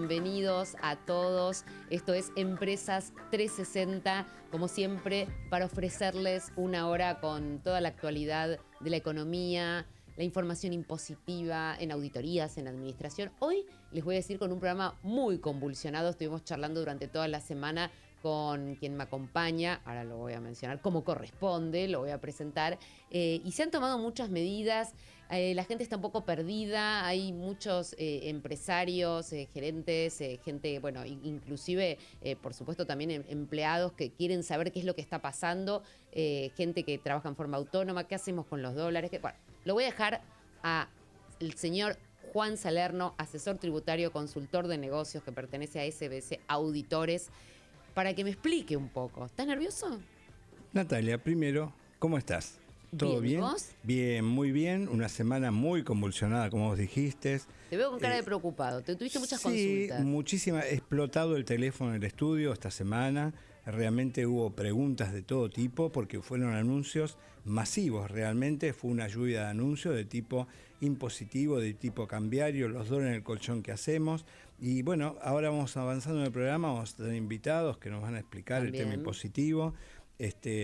Bienvenidos a todos, esto es Empresas 360, como siempre, para ofrecerles una hora con toda la actualidad de la economía, la información impositiva en auditorías, en administración. Hoy les voy a decir con un programa muy convulsionado, estuvimos charlando durante toda la semana con quien me acompaña, ahora lo voy a mencionar como corresponde, lo voy a presentar, y se han tomado muchas medidas, la gente está un poco perdida, hay muchos empresarios, gerentes, gente, bueno, inclusive, por supuesto también empleados que quieren saber qué es lo que está pasando, gente que trabaja en forma autónoma, qué hacemos con los dólares, bueno, lo voy a dejar al señor Juan Salerno, asesor tributario, consultor de negocios que pertenece a SBS Auditores, para que me explique un poco. ¿Estás nervioso? Natalia, primero, ¿cómo estás? ¿Todo bien? ¿Vos? Bien, muy bien. Una semana muy convulsionada, como vos dijiste. Te veo con cara de preocupado. Te tuviste muchas consultas. Sí, muchísimas. Explotado el teléfono en el estudio esta semana. Realmente hubo preguntas de todo tipo porque fueron anuncios masivos. Realmente fue una lluvia de anuncios de tipo impositivo, de tipo cambiario, los dólares en el colchón que hacemos. Y bueno, ahora vamos avanzando en el programa, vamos a tener invitados que nos van a explicar también el tema impositivo.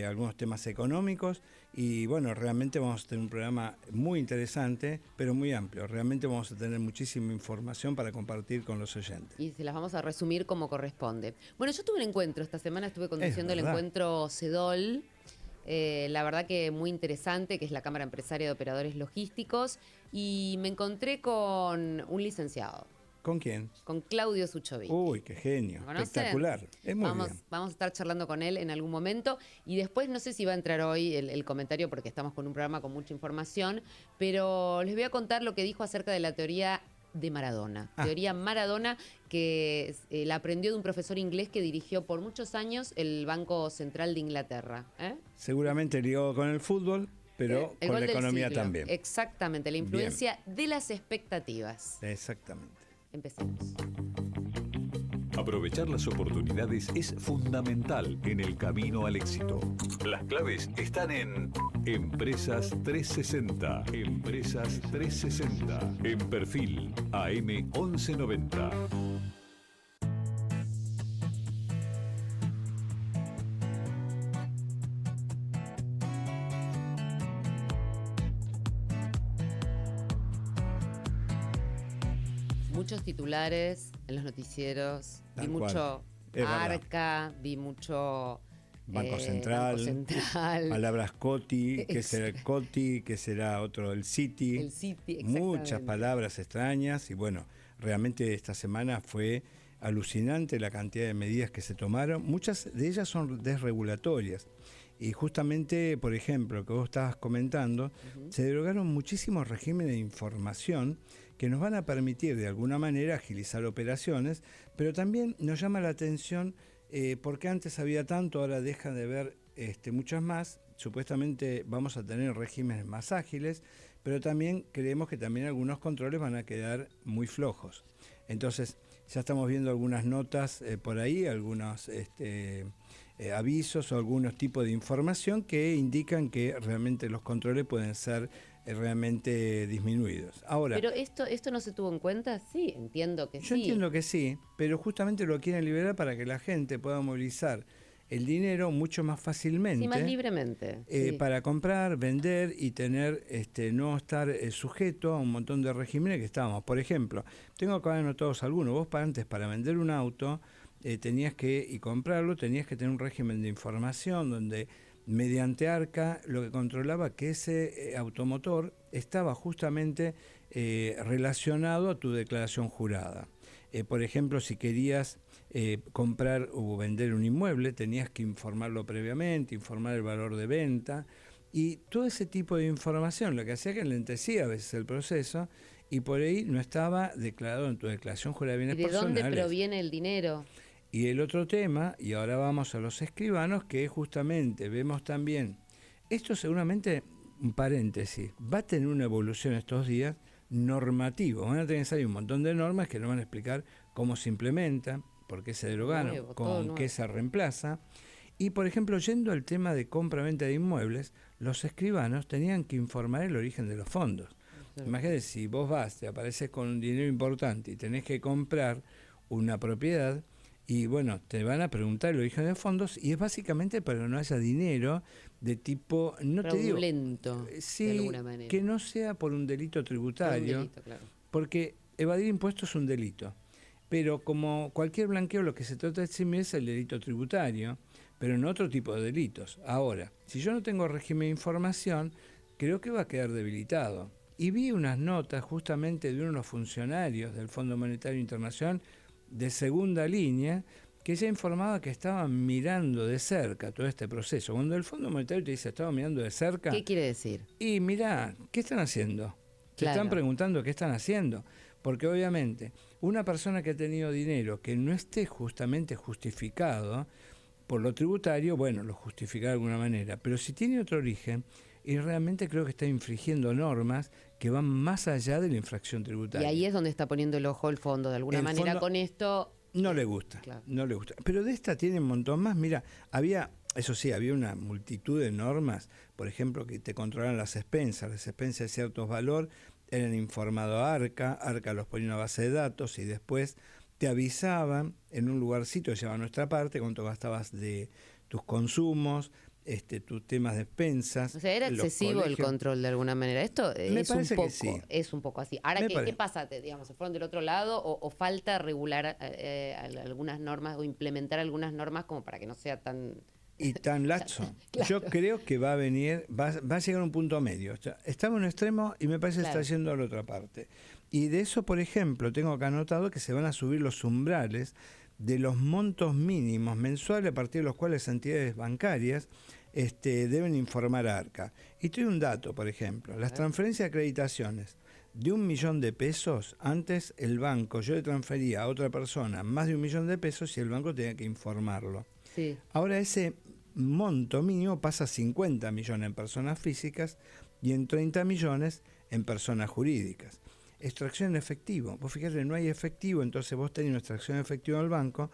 Algunos temas económicos y bueno, realmente vamos a tener un programa muy interesante, pero muy amplio. Realmente vamos a tener muchísima información para compartir con los oyentes. Y se las vamos a resumir como corresponde. Bueno, yo tuve un encuentro esta semana, estuve conduciendo el encuentro CEDOL, la verdad que muy interesante, que es la Cámara Empresaria de Operadores Logísticos, y me encontré con un licenciado. ¿Con quién? Con Claudio Suchovicki. Uy, qué genio, espectacular. Es muy bien. Vamos a estar charlando con él en algún momento y después no sé si va a entrar hoy el comentario porque estamos con un programa con mucha información, pero les voy a contar lo que dijo acerca de la teoría de Maradona. Teoría Maradona que la aprendió de un profesor inglés que dirigió por muchos años el Banco Central de Inglaterra. Seguramente ligado con el fútbol, pero con la economía también. Exactamente, la influencia de las expectativas. Exactamente. Empecemos. Aprovechar las oportunidades es fundamental en el camino al éxito. Las claves están en Empresas 360. Empresas 360. En Perfil AM 1190. Muchos titulares en los noticieros, vi mucho Arca, vi mucho Banco Central, palabras Coti, que será el Coti, que será otro el Citi. El Citi, muchas palabras extrañas y bueno, realmente esta semana fue alucinante la cantidad de medidas que se tomaron, muchas de ellas son desregulatorias. Y justamente, por ejemplo, que vos estabas comentando, se derogaron muchísimos regímenes de información que nos van a permitir de alguna manera agilizar operaciones, pero también nos llama la atención porque antes había tanto, ahora dejan de ver muchas más. Supuestamente vamos a tener regímenes más ágiles, pero también creemos que también algunos controles van a quedar muy flojos. Entonces, ya estamos viendo algunas notas por ahí, algunos avisos o algunos tipos de información que indican que realmente los controles pueden ser realmente disminuidos. Ahora, ¿pero esto no se tuvo en cuenta? Sí, entiendo que sí. Yo entiendo que sí, pero justamente lo quieren liberar para que la gente pueda movilizar el dinero mucho más fácilmente. Sí, más libremente. Para comprar, vender y tener, no estar sujeto a un montón de regímenes que estábamos. Por ejemplo, tengo acá anotados algunos. Vos antes para vender un auto y comprarlo, tenías que tener un régimen de información donde mediante Arca lo que controlaba que ese automotor estaba justamente relacionado a tu declaración jurada. Por ejemplo, si querías comprar o vender un inmueble, tenías que informarlo previamente, informar el valor de venta y todo ese tipo de información, lo que hacía que enlentecía a veces el proceso y por ahí no estaba declarado en tu declaración jurada de bienes personales. ¿Y de dónde proviene el dinero? Y el otro tema, y ahora vamos a los escribanos, que justamente vemos también, esto seguramente, un paréntesis, va a tener una evolución estos días normativo. Van a tener que salir un montón de normas que nos van a explicar cómo se implementa, por qué se derogaron, con qué se reemplaza. Y, por ejemplo, yendo al tema de compra-venta de inmuebles, los escribanos tenían que informar el origen de los fondos. Imagínate, si vos vas, te apareces con un dinero importante y tenés que comprar una propiedad y bueno, te van a preguntar el origen de fondos y es básicamente para que no haya dinero de tipo, no te digo, Fraudulento, de sí, alguna manera. que no sea por un delito Por un tributario, delito, claro. porque evadir impuestos es un delito. Pero como cualquier blanqueo, lo que se trata de eximir es el delito tributario, pero en otro tipo de delitos. Ahora, si yo no tengo régimen de información, creo que va a quedar debilitado. Y vi unas notas justamente de unos funcionarios del Fondo Monetario Internacional de segunda línea que ya informaba que estaban mirando de cerca todo este proceso. Cuando el Fondo Monetario te dice estaba mirando de cerca, ¿Qué quiere decir? y mirá, ¿qué están haciendo? Te Claro. están preguntando qué están haciendo. Porque obviamente una persona que ha tenido dinero que no esté justamente justificado por lo tributario, bueno, lo justifica de alguna manera. Pero si tiene otro origen, y realmente creo que está infringiendo normas que van más allá de la infracción Y tributaria. ahí es donde está poniendo el ojo el fondo. De alguna El manera fondo con esto... no le gusta, Claro. no le gusta. Pero de esta tiene un montón más. Mira, eso sí, había una multitud de normas, por ejemplo, que te controlaban las expensas. Las expensas de ciertos valores eran informado a Arca los ponía en una base de datos y después te avisaban en un lugarcito que se llama Nuestra Parte cuánto gastabas de tus consumos, tus temas de expensas. O sea, era los excesivo el colegios. control de alguna manera. Esto Me es un parece que poco, sí. es un poco así. Ahora, Me ¿qué parece. pasa? Digamos, ¿se fueron del otro lado o falta regular algunas normas o implementar algunas normas como para que no sea tan... Y tan laxo. Claro. Yo creo que va a venir, va a llegar a un punto medio. O sea, estamos en un extremo y me parece que Claro. está yendo a la otra parte. Y de eso, por ejemplo, tengo acá anotado que se van a subir los umbrales de los montos mínimos mensuales a partir de los cuales entidades bancarias deben informar a Arca. Y te doy un dato, por ejemplo. Las transferencias de acreditaciones de 1 millón de pesos, antes el banco, yo le transfería a otra persona más de 1 millón de pesos y el banco tenía que informarlo. Sí. Ahora ese monto mínimo pasa a 50 millones en personas físicas y en 30 millones en personas jurídicas. Extracción en efectivo. Vos fíjate, no hay efectivo, entonces vos tenías una extracción en efectivo en el banco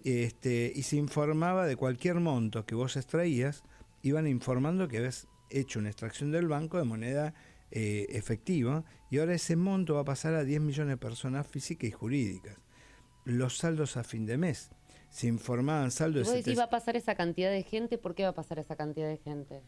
y se informaba de cualquier monto que vos extraías, iban informando que habías hecho una extracción del banco de moneda efectiva y ahora ese monto va a pasar a 10 millones de personas físicas y jurídicas. Los saldos a fin de mes. Se informaban saldos ¿Vos de decís va a pasar esa cantidad de gente? ¿Por qué va a pasar esa cantidad de gente?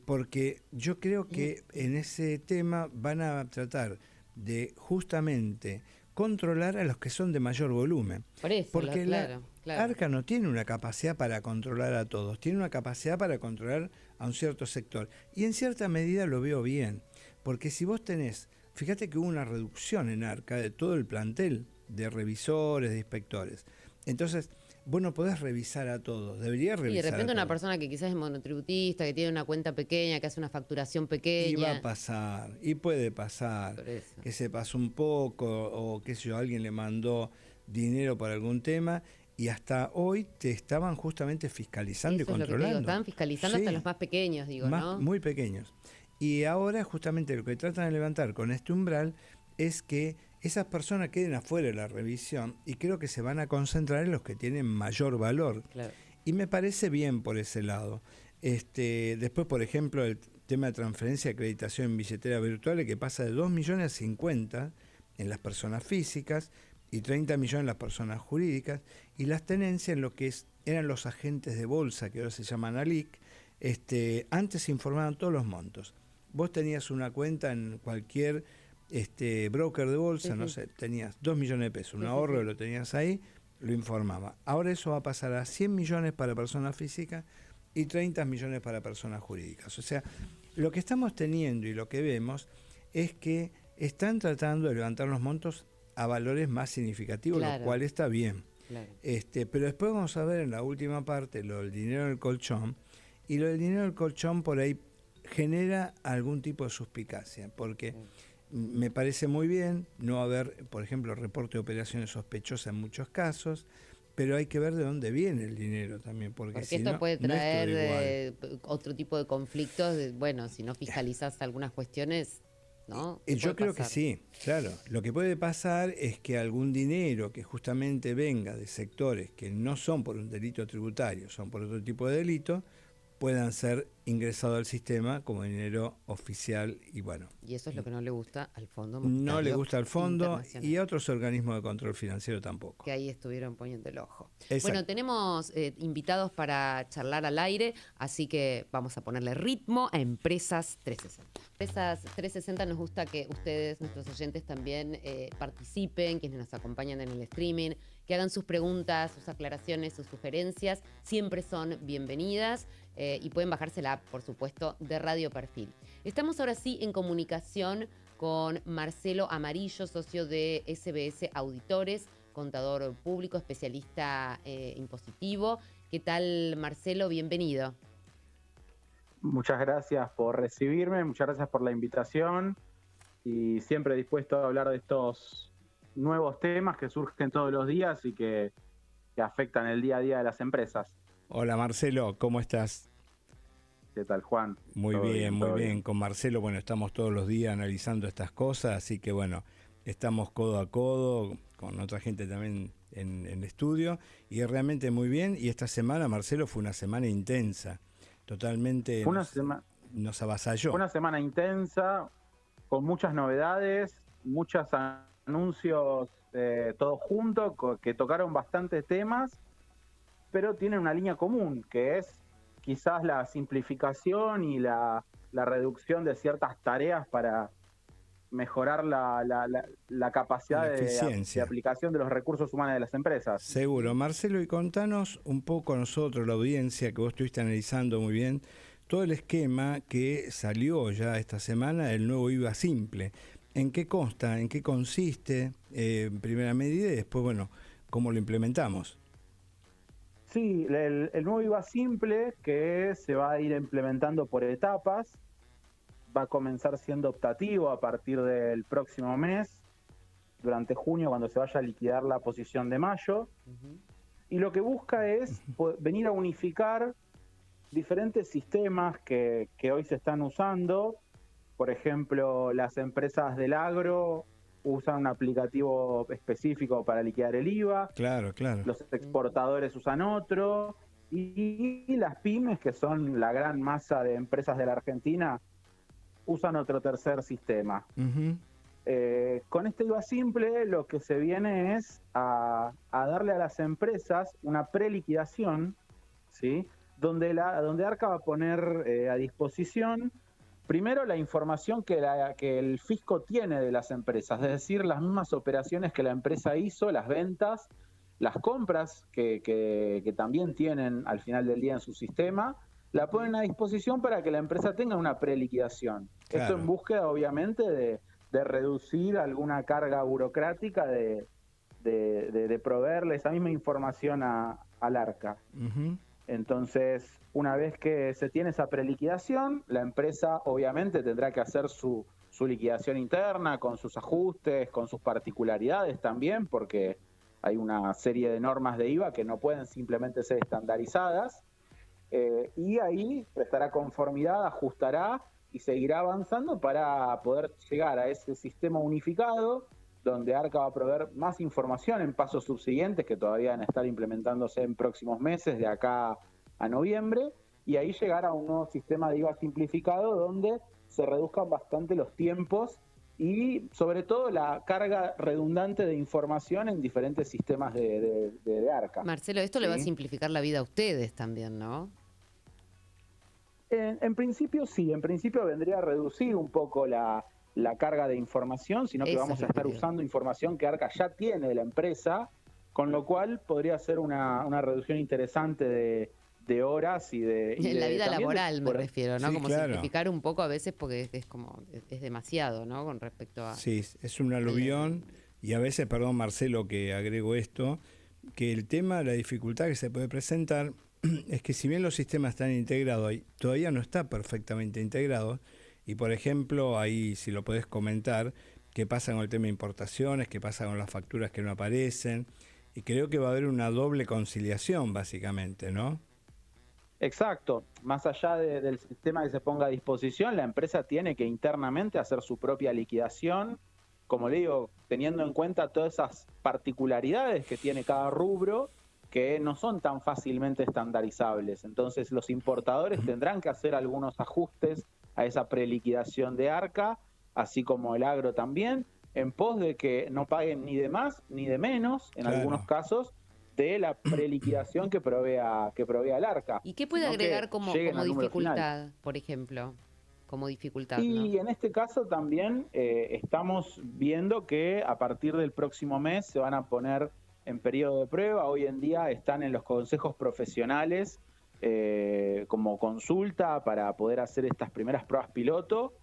porque yo creo que en ese tema van a tratar de justamente controlar a los que son de mayor volumen. Por eso, Porque claro. Arca no tiene una capacidad para controlar a todos, tiene una capacidad para controlar a un cierto sector. Y en cierta medida lo veo bien, porque si vos tenés, fíjate que hubo una reducción en Arca de todo el plantel de revisores, de inspectores. Entonces, vos no podés revisar a todos, deberías Y revisar de repente a una todos. persona que quizás es monotributista, que tiene una cuenta pequeña, que hace una facturación pequeña. Y va a pasar, y puede pasar, Por eso. que se pasó un poco, o qué sé yo, alguien le mandó dinero para algún tema, y hasta hoy te estaban justamente fiscalizando Eso y es lo que te controlando. digo, están fiscalizando hasta Sí, los más pequeños, digo, ¿no? muy pequeños. Y ahora justamente lo que tratan de levantar con este umbral es que esas personas queden afuera de la revisión y creo que se van a concentrar en los que tienen mayor valor. Claro. Y me parece bien por ese lado. Después, por ejemplo, el tema de transferencia de acreditación en billetera virtual que pasa de 2 millones a 50 en las personas físicas y 30 millones en las personas jurídicas, y las tenencias en lo que eran los agentes de bolsa, que ahora se llaman ALIC, antes se informaban todos los montos. Vos tenías una cuenta en cualquier broker de bolsa, Sí, no sí. sé, tenías 2 millones de pesos, un Sí, sí, ahorro sí. que lo tenías ahí, lo informaba. Ahora eso va a pasar a 100 millones para personas físicas y 30 millones para personas jurídicas. O sea, lo que estamos teniendo y lo que vemos es que están tratando de levantar los montos a valores más significativos, Claro. lo cual está bien. Claro. Pero después vamos a ver en la última parte lo del dinero del colchón, y lo del dinero del colchón por ahí genera algún tipo de suspicacia, porque me parece muy bien no haber, por ejemplo, reporte de operaciones sospechosas en muchos casos, pero hay que ver de dónde viene el dinero también, porque si esto no, puede no es todo traer igual. otro tipo de conflictos. Bueno, si no fiscalizas algunas cuestiones, ¿no? Y ¿Qué yo puede creo que pasar? sí, claro. Lo que puede pasar es que algún dinero que justamente venga de sectores que no son por un delito tributario, son por otro tipo de delito, puedan ser ingresados al sistema como dinero oficial y bueno. Y eso es lo que no le gusta al Fondo Monetario No le gusta al fondo Internacional, y a otros organismos de control financiero tampoco. que ahí estuvieron poniendo el ojo. Exacto. Bueno, tenemos invitados para charlar al aire, así que vamos a ponerle ritmo a Empresas 360. Empresas 360 nos gusta que ustedes, nuestros oyentes, también participen, quienes nos acompañan en el streaming, que hagan sus preguntas, sus aclaraciones, sus sugerencias, siempre son bienvenidas y pueden bajarse la app, por supuesto, de Radio Perfil. Estamos ahora sí en comunicación con Marcelo Amarillo, socio de SBS Auditores, contador público, especialista impositivo. ¿Qué tal, Marcelo? Bienvenido. Muchas gracias por recibirme, muchas gracias por la invitación y siempre dispuesto a hablar de estos nuevos temas que surgen todos los días y que afectan el día a día de las empresas. Hola Marcelo, ¿cómo estás? ¿Qué tal, Juan? Muy bien, muy bien. Con Marcelo, bueno, estamos todos los días analizando estas cosas, así que bueno, estamos codo a codo con otra gente también en el estudio y realmente muy bien. Y esta semana, Marcelo, fue una semana intensa, totalmente nos avasalló. Fue una semana intensa, con muchas novedades, muchos anuncios todos juntos, que tocaron bastantes temas, pero tienen una línea común, que es quizás la simplificación y la reducción de ciertas tareas para mejorar la capacidad de aplicación de los recursos humanos de las empresas. Seguro. Marcelo, y contanos un poco a nosotros, la audiencia, que vos estuviste analizando muy bien, todo el esquema que salió ya esta semana, el nuevo IVA simple. ¿En qué consta? ¿En qué consiste? En primera medida y después, bueno, ¿cómo lo implementamos? Sí, el nuevo IVA simple que se va a ir implementando por etapas, va a comenzar siendo optativo a partir del próximo mes, durante junio, cuando se vaya a liquidar la posición de mayo. Y lo que busca es venir a unificar diferentes sistemas que hoy se están usando. Por ejemplo, las empresas del agro usan un aplicativo específico para liquidar el IVA. Claro. Los exportadores usan otro. Y las pymes, que son la gran masa de empresas de la Argentina, usan otro tercer sistema. Con este IVA simple lo que se viene es a darle a las empresas una preliquidación, ¿sí? donde ARCA va a poner a disposición primero la información que el fisco tiene de las empresas, es decir, las mismas operaciones que la empresa hizo, las ventas, las compras que también tienen al final del día en su sistema, la ponen a disposición para que la empresa tenga una preliquidación. Claro. Esto en búsqueda, obviamente, de reducir alguna carga burocrática, de proveerle esa misma información al ARCA. Entonces, una vez que se tiene esa preliquidación, la empresa obviamente tendrá que hacer su liquidación interna, con sus ajustes, con sus particularidades también, porque hay una serie de normas de IVA que no pueden simplemente ser estandarizadas, y ahí prestará conformidad, ajustará y seguirá avanzando para poder llegar a ese sistema unificado, donde ARCA va a proveer más información en pasos subsiguientes que todavía van a estar implementándose en próximos meses, de acá a noviembre, y ahí llegar a un nuevo sistema de IVA simplificado donde se reduzcan bastante los tiempos y sobre todo la carga redundante de información en diferentes sistemas de ARCA. Marcelo, esto le va a simplificar la vida a ustedes también, ¿no? En principio sí, en principio vendría a reducir un poco la carga de información, sino que vamos a estar usando información que ARCA ya tiene de la empresa, con lo cual podría ser una reducción interesante de horas y de... En la vida laboral me refiero, ¿no? Sí, como claro. simplificar un poco a veces porque es demasiado, ¿no? Con respecto a... Sí, es un aluvión y a veces, perdón Marcelo que agrego esto, que el tema, la dificultad que se puede presentar es que si bien los sistemas están integrados, todavía no está perfectamente integrado. Y por ejemplo, ahí si lo podés comentar, qué pasa con el tema de importaciones, qué pasa con las facturas que no aparecen. Y creo que va a haber una doble conciliación, básicamente, ¿no? Exacto. Más allá del sistema que se ponga a disposición, la empresa tiene que internamente hacer su propia liquidación, como le digo, teniendo en cuenta todas esas particularidades que tiene cada rubro, que no son tan fácilmente estandarizables. Entonces los importadores tendrán que hacer algunos ajustes a esa preliquidación de ARCA, así como el agro también, en pos de que no paguen ni de más ni de menos, en algunos casos, de la preliquidación que provea el ARCA. ¿Y qué puede agregar como dificultad, por ejemplo? Como dificultad, y en este caso también estamos viendo que a partir del próximo mes se van a poner en periodo de prueba. Hoy en día están en los consejos profesionales como consulta para poder hacer estas primeras pruebas piloto,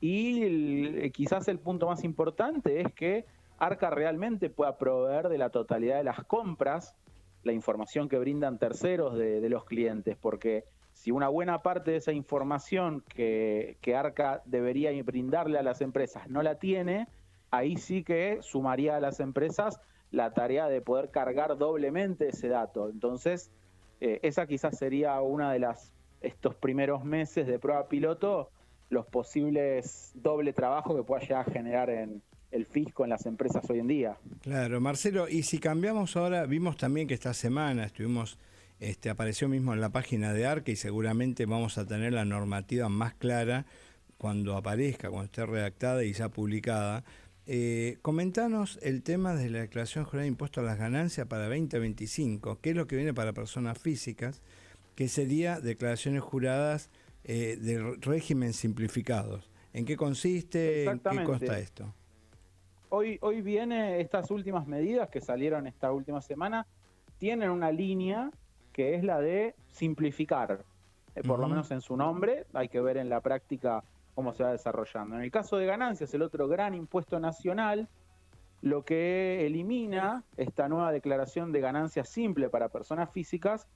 y quizás el punto más importante es que ARCA realmente pueda proveer de la totalidad de las compras la información que brindan terceros de los clientes, porque si una buena parte de esa información que ARCA debería brindarle a las empresas no la tiene, ahí sí que sumaría a las empresas la tarea de poder cargar doblemente ese dato. Entonces, esa quizás sería una de estos primeros meses de prueba piloto, los posibles doble trabajo que pueda llegar a generar en el fisco en las empresas hoy en día. Claro, Marcelo, y si cambiamos ahora, vimos también que esta semana apareció mismo en la página de ARCA, y seguramente vamos a tener la normativa más clara cuando aparezca, cuando esté redactada y ya publicada. Comentanos el tema de la declaración jurada de impuesto a las ganancias para 2025, qué es lo que viene para personas físicas, que sería declaraciones juradas de régimen simplificados. ¿En qué consiste? ¿En qué consta esto? Hoy viene estas últimas medidas que salieron esta última semana, tienen una línea que es la de simplificar, por lo menos en su nombre. Hay que ver en la práctica cómo se va desarrollando. En el caso de ganancias, el otro gran impuesto nacional, lo que elimina esta nueva declaración de ganancias simple para personas físicas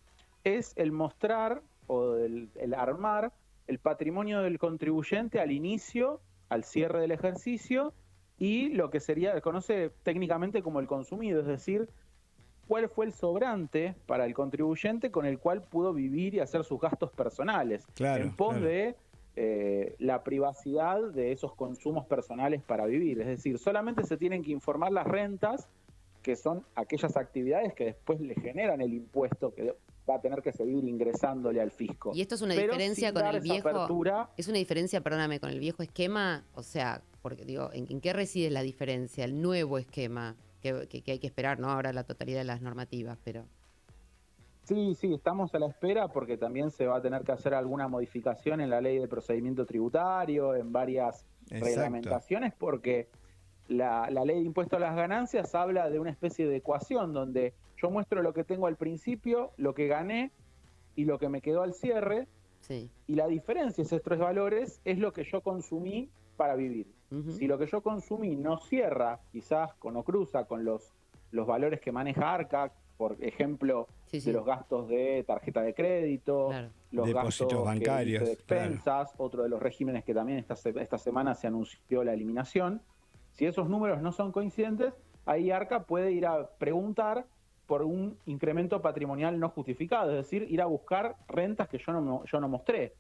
es el mostrar o el armar el patrimonio del contribuyente al inicio, al cierre del ejercicio, y lo que se conoce técnicamente como el consumido, es decir, cuál fue el sobrante para el contribuyente con el cual pudo vivir y hacer sus gastos personales, en pos de la privacidad de esos consumos personales para vivir. Es decir, solamente se tienen que informar las rentas, que son aquellas actividades que después le generan el impuesto que va a tener que seguir ingresándole al fisco. ¿Y esto es una diferencia con el viejo? ¿Es una diferencia, perdóname, con el viejo esquema? O sea, porque digo, ¿en qué reside la diferencia? El nuevo esquema, que hay que esperar, ¿no? Ahora la totalidad de las normativas, pero... Sí, estamos a la espera porque también se va a tener que hacer alguna modificación en la ley de procedimiento tributario, en varias reglamentaciones, porque la ley de impuesto a las ganancias habla de una especie de ecuación donde yo muestro lo que tengo al principio, lo que gané y lo que me quedó al cierre, y la diferencia, esos tres valores, es lo que yo consumí para vivir. Si lo que yo consumí no cierra, quizás o cruza con los valores que maneja ARCA, por ejemplo, de los gastos de tarjeta de crédito, los depósitos gastos bancarios, de expensas, otro de los regímenes que también esta semana se anunció la eliminación. Si esos números no son coincidentes, ahí ARCA puede ir a preguntar por un incremento patrimonial no justificado, es decir, ir a buscar rentas que yo no mostré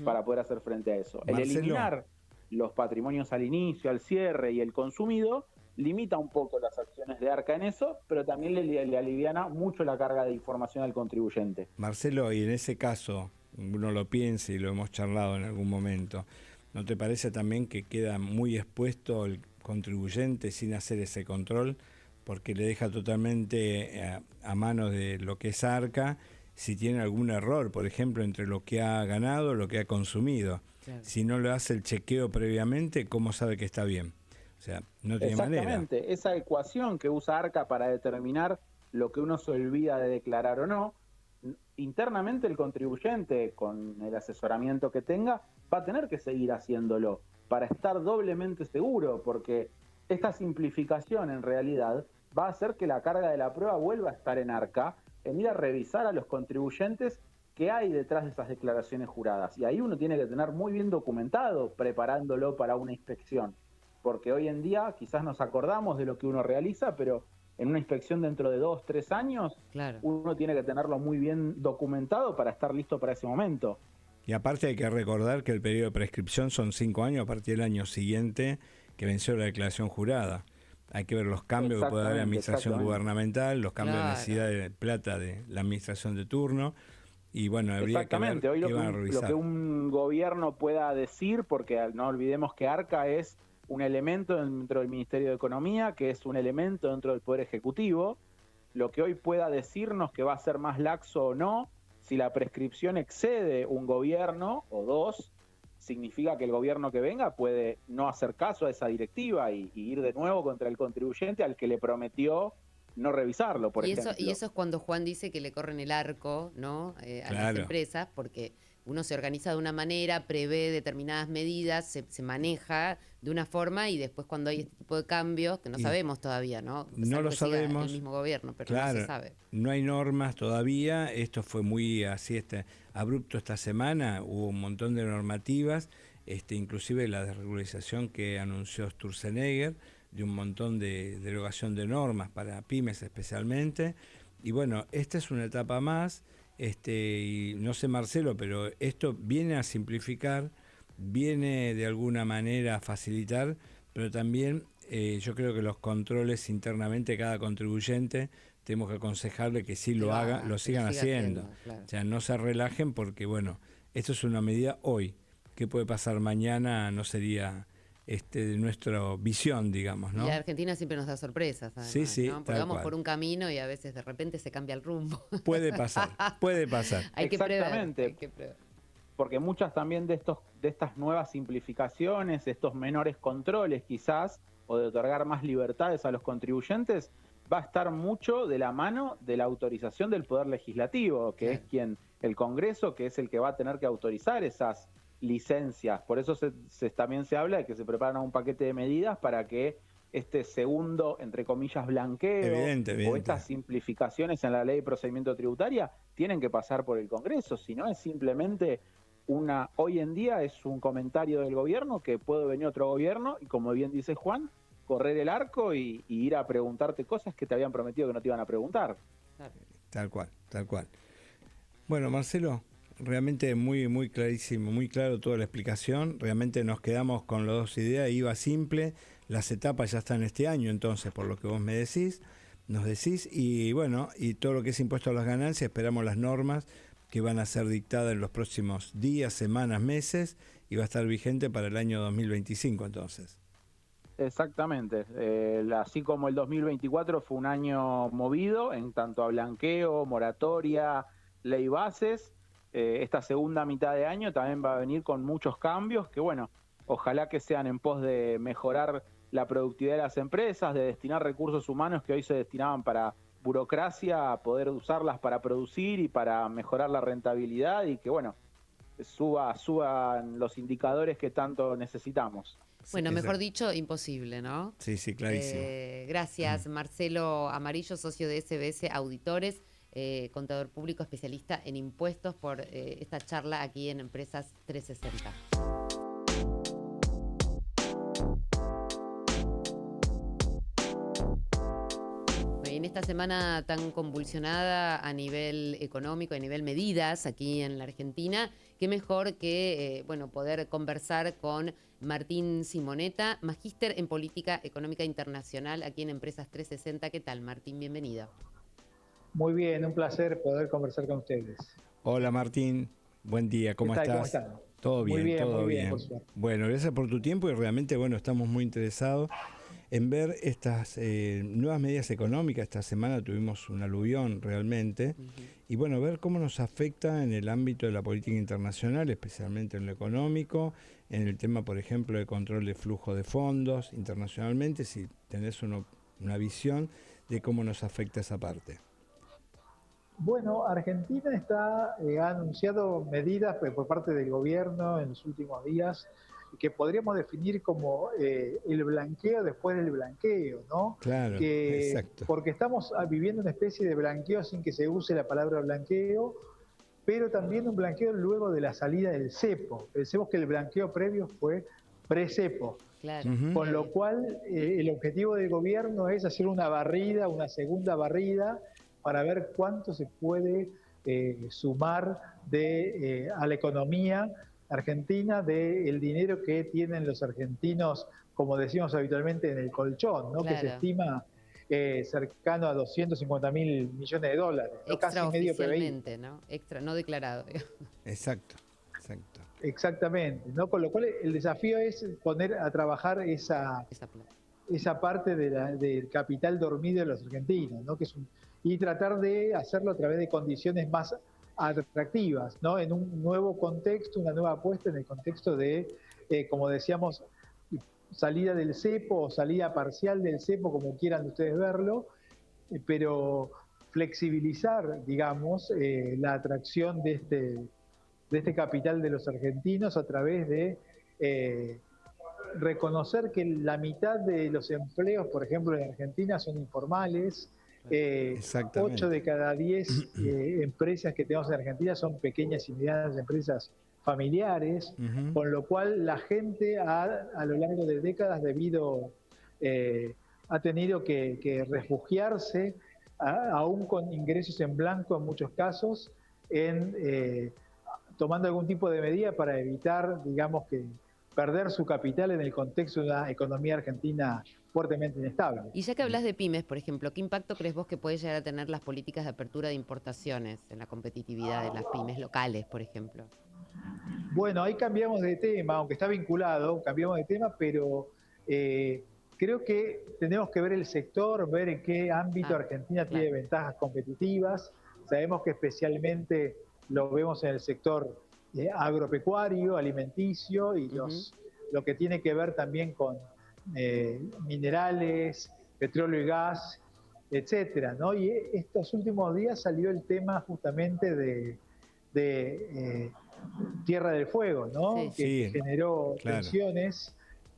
para poder hacer frente a eso. Marcelo. El eliminar los patrimonios al inicio, al cierre y el consumido limita un poco las acciones de ARCA en eso, pero también le aliviana mucho la carga de información al contribuyente. Marcelo, y en ese caso, uno lo piensa y lo hemos charlado en algún momento, ¿no te parece también que queda muy expuesto el contribuyente sin hacer ese control? Porque le deja totalmente a manos de lo que es ARCA si tiene algún error, por ejemplo, entre lo que ha ganado, lo que ha consumido. Claro. Si no le hace el chequeo previamente, ¿cómo sabe que está bien? O sea, no tiene manera. Exactamente, esa ecuación que usa ARCA para determinar lo que uno se olvida de declarar o no, internamente el contribuyente, con el asesoramiento que tenga, va a tener que seguir haciéndolo para estar doblemente seguro, porque esta simplificación en realidad va a hacer que la carga de la prueba vuelva a estar en ARCA, en ir a revisar a los contribuyentes qué hay detrás de esas declaraciones juradas. Y ahí uno tiene que tener muy bien documentado, preparándolo para una inspección. Porque hoy en día quizás nos acordamos de lo que uno realiza, pero en una inspección dentro de 2, 3 años, uno tiene que tenerlo muy bien documentado para estar listo para ese momento. Y aparte hay que recordar que el periodo de prescripción son 5 años a partir del año siguiente que venció la declaración jurada. Hay que ver los cambios que puede haber en la administración gubernamental, los cambios de necesidad de plata de la administración de turno. Y bueno, habría que ver hoy qué van a revisar. Lo que un gobierno pueda decir, porque no olvidemos que ARCA es un elemento dentro del Ministerio de Economía, que es un elemento dentro del Poder Ejecutivo, lo que hoy pueda decirnos que va a ser más laxo o no, si la prescripción excede un gobierno o dos, significa que el gobierno que venga puede no hacer caso a esa directiva y ir de nuevo contra el contribuyente al que le prometió no revisarlo, por ejemplo. Y eso es cuando Juan dice que le corren el arco, ¿no? A las empresas, porque uno se organiza de una manera, prevé determinadas medidas, se maneja de una forma y después cuando hay este tipo de cambios, que no sabemos todavía, ¿no? No lo sabemos. El mismo gobierno, pero no se sabe. No hay normas todavía, esto fue muy así abrupto esta semana, hubo un montón de normativas, inclusive la desregularización que anunció Sturzenegger, de un montón de derogación de normas para pymes especialmente, y bueno, esta es una etapa más. Y no sé, Marcelo, pero esto viene a simplificar, viene de alguna manera a facilitar, pero también yo creo que los controles internamente, cada contribuyente, tenemos que aconsejarle que sí lo hagan, lo sigan haciendo. Claro. O sea, no se relajen porque, bueno, esto es una medida hoy. ¿Qué puede pasar mañana? No sería de nuestra visión, digamos, ¿no? Y Argentina siempre nos da sorpresas, además, sí, ¿no? Porque vamos por un camino y a veces de repente se cambia el rumbo. Puede pasar. Hay que prever. Porque muchas también de estas nuevas simplificaciones, estos menores controles quizás, o de otorgar más libertades a los contribuyentes, va a estar mucho de la mano de la autorización del Poder Legislativo, que es el Congreso, que es el que va a tener que autorizar esas licencias. Por eso también se habla de que se preparan un paquete de medidas para que este segundo, entre comillas, blanqueo evidente. o estas simplificaciones en la ley de procedimiento tributaria tienen que pasar por el Congreso, si no es simplemente hoy en día es un comentario del gobierno que puede venir otro gobierno y, como bien dice Juan, correr el arco y ir a preguntarte cosas que te habían prometido que no te iban a preguntar. Tal cual. Bueno, Marcelo, realmente muy clarísimo, muy claro toda la explicación. Realmente nos quedamos con las dos ideas. IVA simple, las etapas ya están este año, entonces, por lo que vos nos decís, y bueno, y todo lo que es impuesto a las ganancias, esperamos las normas que van a ser dictadas en los próximos días, semanas, meses, y va a estar vigente para el año 2025, entonces. Exactamente, así como el 2024 fue un año movido en tanto a blanqueo, moratoria, ley bases. Esta segunda mitad de año también va a venir con muchos cambios que, bueno, ojalá que sean en pos de mejorar la productividad de las empresas, de destinar recursos humanos que hoy se destinaban para burocracia, a poder usarlas para producir y para mejorar la rentabilidad y que, bueno, suban los indicadores que tanto necesitamos. Bueno, mejor dicho, imposible, ¿no? Sí, clarísimo. Gracias, Marcelo Amarillo, socio de SBS Auditores, contador público especialista en impuestos, por esta charla aquí en Empresas 360. En esta semana tan convulsionada a nivel económico, a nivel medidas aquí en la Argentina, qué mejor que poder conversar con Martín Simonetta, magíster en Política Económica Internacional aquí en Empresas 360. ¿Qué tal, Martín? Bienvenido. Muy bien, un placer poder conversar con ustedes. Hola, Martín. Buen día, ¿cómo estás? ¿Cómo están? Todo bien, todo bien. Por suerte. Bueno, gracias por tu tiempo y realmente, estamos muy interesados en ver estas nuevas medidas económicas. Esta semana tuvimos un aluvión realmente, y ver cómo nos afecta en el ámbito de la política internacional, especialmente en lo económico, en el tema, por ejemplo, de control de flujo de fondos internacionalmente, si tenés una visión de cómo nos afecta esa parte. Bueno, Argentina ha anunciado medidas por parte del gobierno en los últimos días que podríamos definir como el blanqueo después del blanqueo, ¿no? Claro, exacto. Porque estamos viviendo una especie de blanqueo sin que se use la palabra blanqueo, pero también un blanqueo luego de la salida del cepo. Pensemos que el blanqueo previo fue pre-cepo. Claro. Con lo cual, el objetivo del gobierno es hacer una segunda barrida, para ver cuánto se puede sumar a la economía argentina del dinero que tienen los argentinos como decimos habitualmente, en el colchón, ¿no? Claro. Que se estima cercano a 250.000 millones de dólares, ¿no? Casi medio PBI. Extraoficialmente, ¿no? Extra, no declarado. Exacto, exacto. Exactamente, ¿no? Con lo cual el desafío es poner a trabajar esa parte del capital dormido de los argentinos, ¿no? Y tratar de hacerlo a través de condiciones más atractivas, ¿no? En un nuevo contexto, una nueva apuesta en el contexto de, como decíamos, salida del cepo o salida parcial del cepo, como quieran ustedes verlo, pero flexibilizar, digamos, la atracción de este capital de los argentinos a través de reconocer que la mitad de los empleos, por ejemplo, en Argentina son informales. 8 de cada 10 empresas que tenemos en Argentina son pequeñas y medianas empresas familiares, con lo cual la gente a lo largo de décadas ha tenido que refugiarse, aún con ingresos en blanco en muchos casos, tomando algún tipo de medida para evitar, digamos, que perder su capital en el contexto de una economía argentina fuertemente inestable. Y ya que hablas de pymes, por ejemplo, ¿qué impacto crees vos que puede llegar a tener las políticas de apertura de importaciones en la competitividad de las pymes locales, por ejemplo? Bueno, ahí cambiamos de tema, aunque está vinculado, cambiamos de tema, pero creo que tenemos que ver el sector, ver en qué ámbito Argentina tiene ventajas competitivas. Sabemos que especialmente lo vemos en el sector agropecuario, alimenticio y lo que tiene que ver también con minerales, petróleo y gas, etcétera, ¿no? Y estos últimos días salió el tema justamente de Tierra del Fuego, ¿no? Que generó tensiones.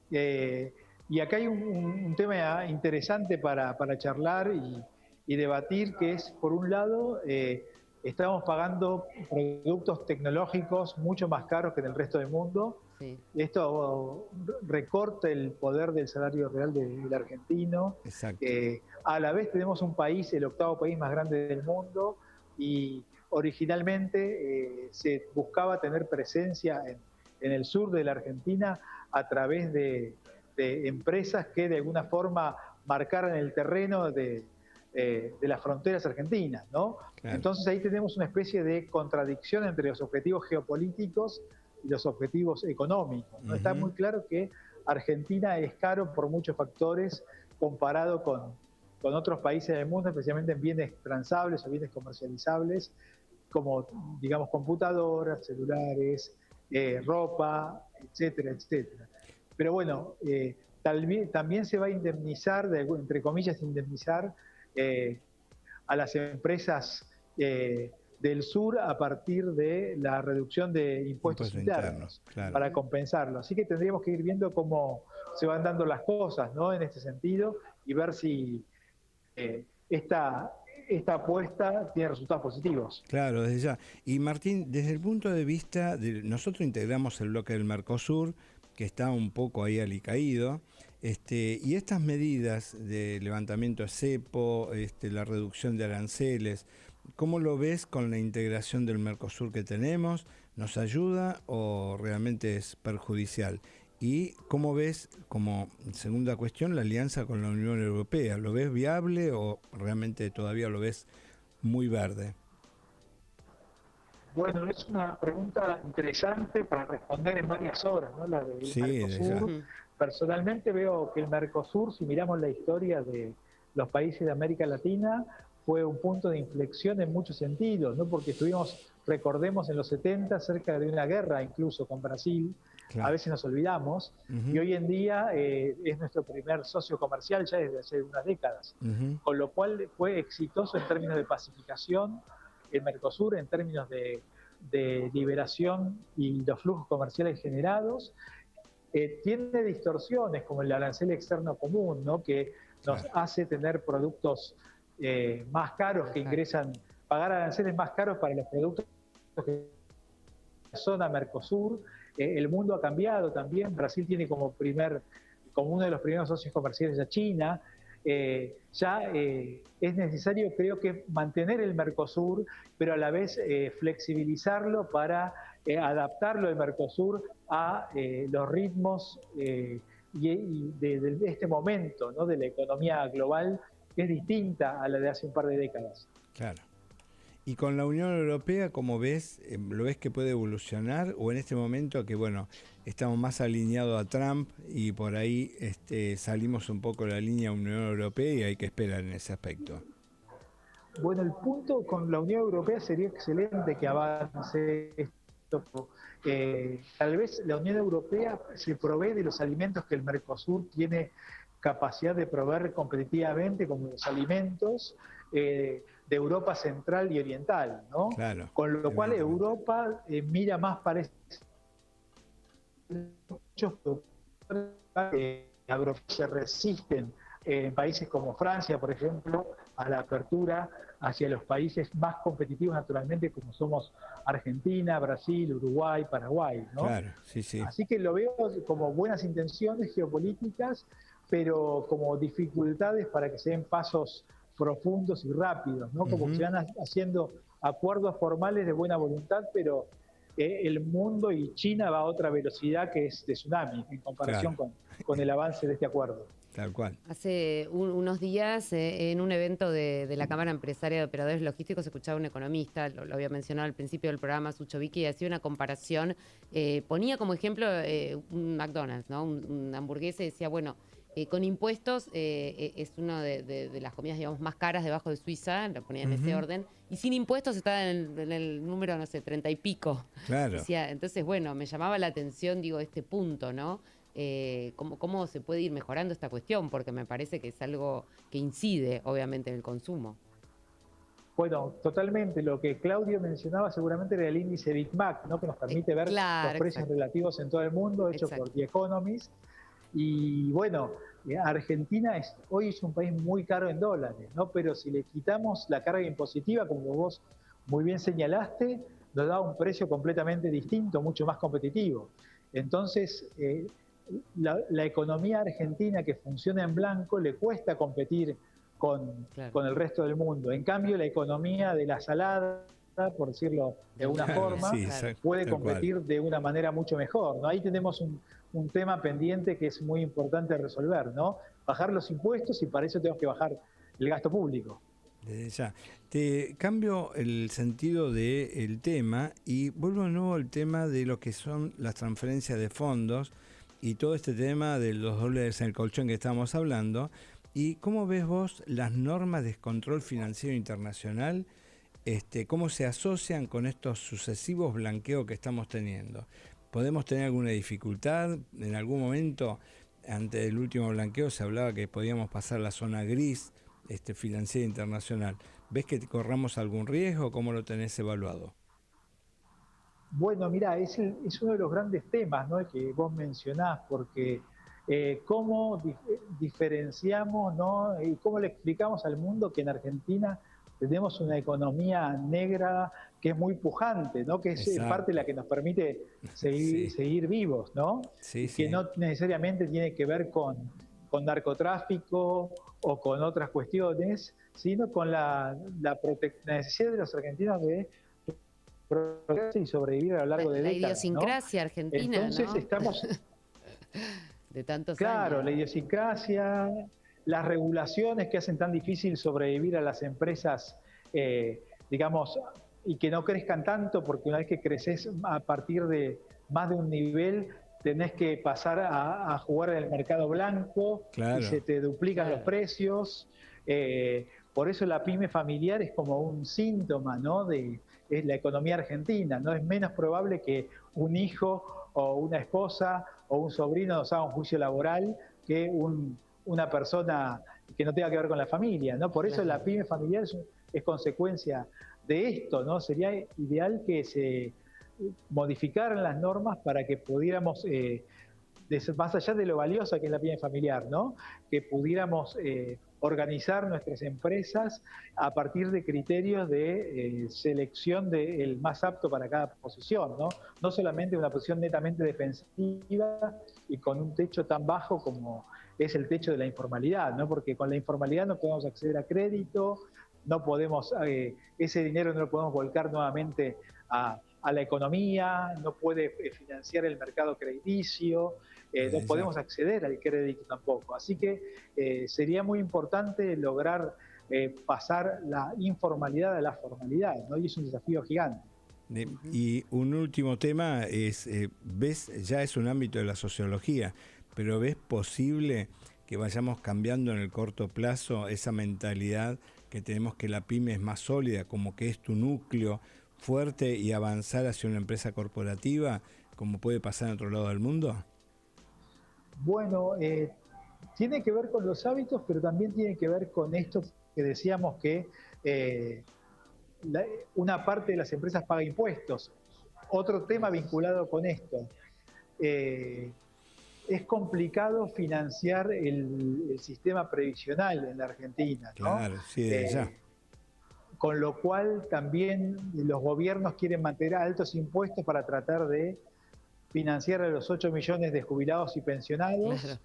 Y acá hay un tema interesante para charlar y debatir, que es, por un lado, estamos pagando productos tecnológicos mucho más caros que en el resto del mundo. Esto recorta el poder del salario real del argentino. A la vez tenemos un país, el 8º país más grande del mundo, y originalmente se buscaba tener presencia en el sur de la Argentina a través de empresas que de alguna forma marcaran el terreno de las fronteras argentinas, ¿no? Entonces ahí tenemos una especie de contradicción entre los objetivos geopolíticos y los objetivos económicos, ¿no? Está muy claro que Argentina es caro por muchos factores comparado con otros países del mundo, especialmente en bienes transables o bienes comercializables, como, digamos, computadoras, celulares, ropa, etcétera, etcétera. Pero bueno, también se va a indemnizar, entre comillas, indemnizar a las empresas del sur a partir de la reducción de impuestos internos para compensarlo. Así que tendríamos que ir viendo cómo se van dando las cosas, ¿no? En este sentido, y ver si esta apuesta tiene resultados positivos. Claro, desde ya. Y Martín, desde el punto de vista nosotros integramos el bloque del Mercosur, que está un poco ahí alicaído, y estas medidas de levantamiento de cepo, la reducción de aranceles, ¿cómo lo ves con la integración del Mercosur que tenemos? ¿Nos ayuda o realmente es perjudicial? ¿Y cómo ves, como segunda cuestión, la alianza con la Unión Europea? ¿Lo ves viable o realmente todavía lo ves muy verde? Bueno, es una pregunta interesante para responder en varias horas, ¿no? La del Mercosur. Personalmente veo que el Mercosur, si miramos la historia de los países de América Latina, fue un punto de inflexión en muchos sentidos, ¿no? Porque estuvimos, recordemos, en los 70 cerca de una guerra incluso con Brasil. A veces nos olvidamos, y hoy en día es nuestro primer socio comercial ya desde hace unas décadas, con lo cual fue exitoso en términos de pacificación el Mercosur, en términos de liberación y los flujos comerciales generados. Tiene distorsiones como el arancel externo común, ¿no? Que nos hace tener productos más caros que ingresan, pagar aranceles más caros para los productos que zona Mercosur. El mundo ha cambiado también. Brasil tiene como uno de los primeros socios comerciales a China. Es necesario, creo que, mantener el Mercosur, pero a la vez flexibilizarlo para adaptarlo el Mercosur a los ritmos de este momento, ¿no? De la economía global, que es distinta a la de hace un par de décadas. Claro. Y con la Unión Europea, ¿cómo ves? ¿Lo ves que puede evolucionar? ¿O en este momento que, bueno, estamos más alineados a Trump y por ahí salimos un poco de la línea Unión Europea y hay que esperar en ese aspecto? Bueno, el punto con la Unión Europea sería excelente que avance esto. Tal vez la Unión Europea se provee de los alimentos que el Mercosur tiene capacidad de proveer competitivamente, como los alimentos de Europa Central y Oriental, ¿no? Claro, con lo cual Europa mira más para muchos productores se resisten en países como Francia, por ejemplo, a la apertura hacia los países más competitivos naturalmente, como somos Argentina, Brasil, Uruguay, Paraguay, ¿no? Claro, sí, sí. Así que lo veo como buenas intenciones geopolíticas, pero como dificultades para que se den pasos profundos y rápidos, ¿no? Como que se van haciendo acuerdos formales de buena voluntad, pero el mundo y China va a otra velocidad que es de tsunami en comparación con el avance de este acuerdo. Tal cual. Hace unos días, en un evento de la Cámara Empresaria de Operadores Logísticos, escuchaba un economista, lo había mencionado al principio del programa, Sucho Vicky, y hacía una comparación, ponía como ejemplo un McDonald's, ¿no? Un hamburguesa, y decía, bueno, con impuestos es una de las comidas, digamos, más caras debajo de Suiza, lo ponía en ese orden, y sin impuestos está en el número, no sé, 30 y pico. Claro. Decía, entonces, bueno, me llamaba la atención, digo, este punto, ¿no? Cómo se puede ir mejorando esta cuestión, porque me parece que es algo que incide, obviamente, en el consumo. Bueno, totalmente. Lo que Claudio mencionaba seguramente era el índice Big Mac, ¿no? Que nos permite ver los precios relativos en todo el mundo, hecho por The Economist. Y bueno, Argentina hoy es un país muy caro en dólares, ¿no? Pero si le quitamos la carga impositiva, como vos muy bien señalaste, nos da un precio completamente distinto, mucho más competitivo. Entonces, la economía argentina que funciona en blanco le cuesta competir con el resto del mundo. En cambio, la economía de la salada, por decirlo de una forma, puede competir de una manera mucho mejor, ¿no? Ahí tenemos un tema pendiente que es muy importante resolver, ¿no? Bajar los impuestos, y para eso tenemos que bajar el gasto público. Ya. Te cambio el sentido del tema y vuelvo de nuevo al tema de lo que son las transferencias de fondos y todo este tema de los dólares en el colchón que estamos hablando. ¿Y cómo ves vos las normas de control financiero internacional? ¿Cómo se asocian con estos sucesivos blanqueos que estamos teniendo? ¿Podemos tener alguna dificultad? En algún momento, ante el último blanqueo, se hablaba que podíamos pasar la zona gris financiera internacional. ¿Ves que corramos algún riesgo? ¿Cómo lo tenés evaluado? Bueno, mira, es uno de los grandes temas, ¿no? Que vos mencionás, porque cómo diferenciamos, ¿no? Y cómo le explicamos al mundo que en Argentina tenemos una economía negra que es muy pujante, ¿no? Que es parte de la que nos permite seguir vivos, ¿no? Que no necesariamente tiene que ver con narcotráfico o con otras cuestiones, sino con la necesidad de los argentinos de progresar y sobrevivir a lo largo de décadas. La idiosincrasia, ¿no? Argentina, entonces, ¿no? estamos... de tantos claro, años. La idiosincrasia, las regulaciones que hacen tan difícil sobrevivir a las empresas, digamos, y que no crezcan tanto, porque una vez que creces a partir de más de un nivel, tenés que pasar a jugar en el mercado blanco, y se te duplican los precios. Por eso la pyme familiar es como un síntoma, ¿no? Es la economía argentina, ¿no? Es menos probable que un hijo o una esposa o un sobrino nos haga un juicio laboral que una persona que no tenga que ver con la familia, ¿no? Por eso la pyme familiar es consecuencia de esto, ¿no? Sería ideal que se modificaran las normas para que pudiéramos, más allá de lo valiosa que es la pyme familiar, ¿no? Que pudiéramos organizar nuestras empresas a partir de criterios de selección del más apto para cada posición, ¿no? No solamente una posición netamente defensiva y con un techo tan bajo como es el techo de la informalidad, ¿no? Porque con la informalidad no podemos acceder a crédito, no podemos, ese dinero no lo podemos volcar nuevamente a a la economía, no puede financiar el mercado crediticio, no podemos acceder al crédito tampoco. Así que sería muy importante lograr pasar la informalidad a la formalidad, ¿no? Y es un desafío gigante. Y un último tema es, ves, ya es un ámbito de la sociología, pero ¿ves posible que vayamos cambiando en el corto plazo esa mentalidad que tenemos, que la pyme es más sólida, como que es tu núcleo fuerte, y avanzar hacia una empresa corporativa, como puede pasar en otro lado del mundo? Bueno, tiene que ver con los hábitos, pero también tiene que ver con esto que decíamos que una parte de las empresas paga impuestos. Otro tema vinculado con esto. Es complicado financiar el sistema previsional en la Argentina, ¿no? Claro, sí, desde ya. Con lo cual también los gobiernos quieren mantener altos impuestos para tratar de financiar a los 8 millones de jubilados y pensionados, Claro.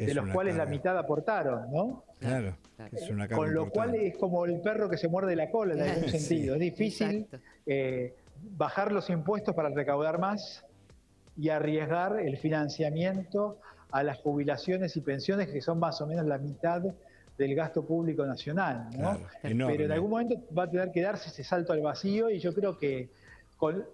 de los cuales la mitad aportaron, ¿no? Claro, es una carga Con lo importante. cual es como el perro que se muerde la cola en algún sentido. Sí, Es difícil exacto. bajar los impuestos para recaudar más y arriesgar el financiamiento a las jubilaciones y pensiones, que son más o menos la mitad del gasto público nacional, ¿no? Claro, enorme. Pero en algún momento va a tener que darse ese salto al vacío, y yo creo que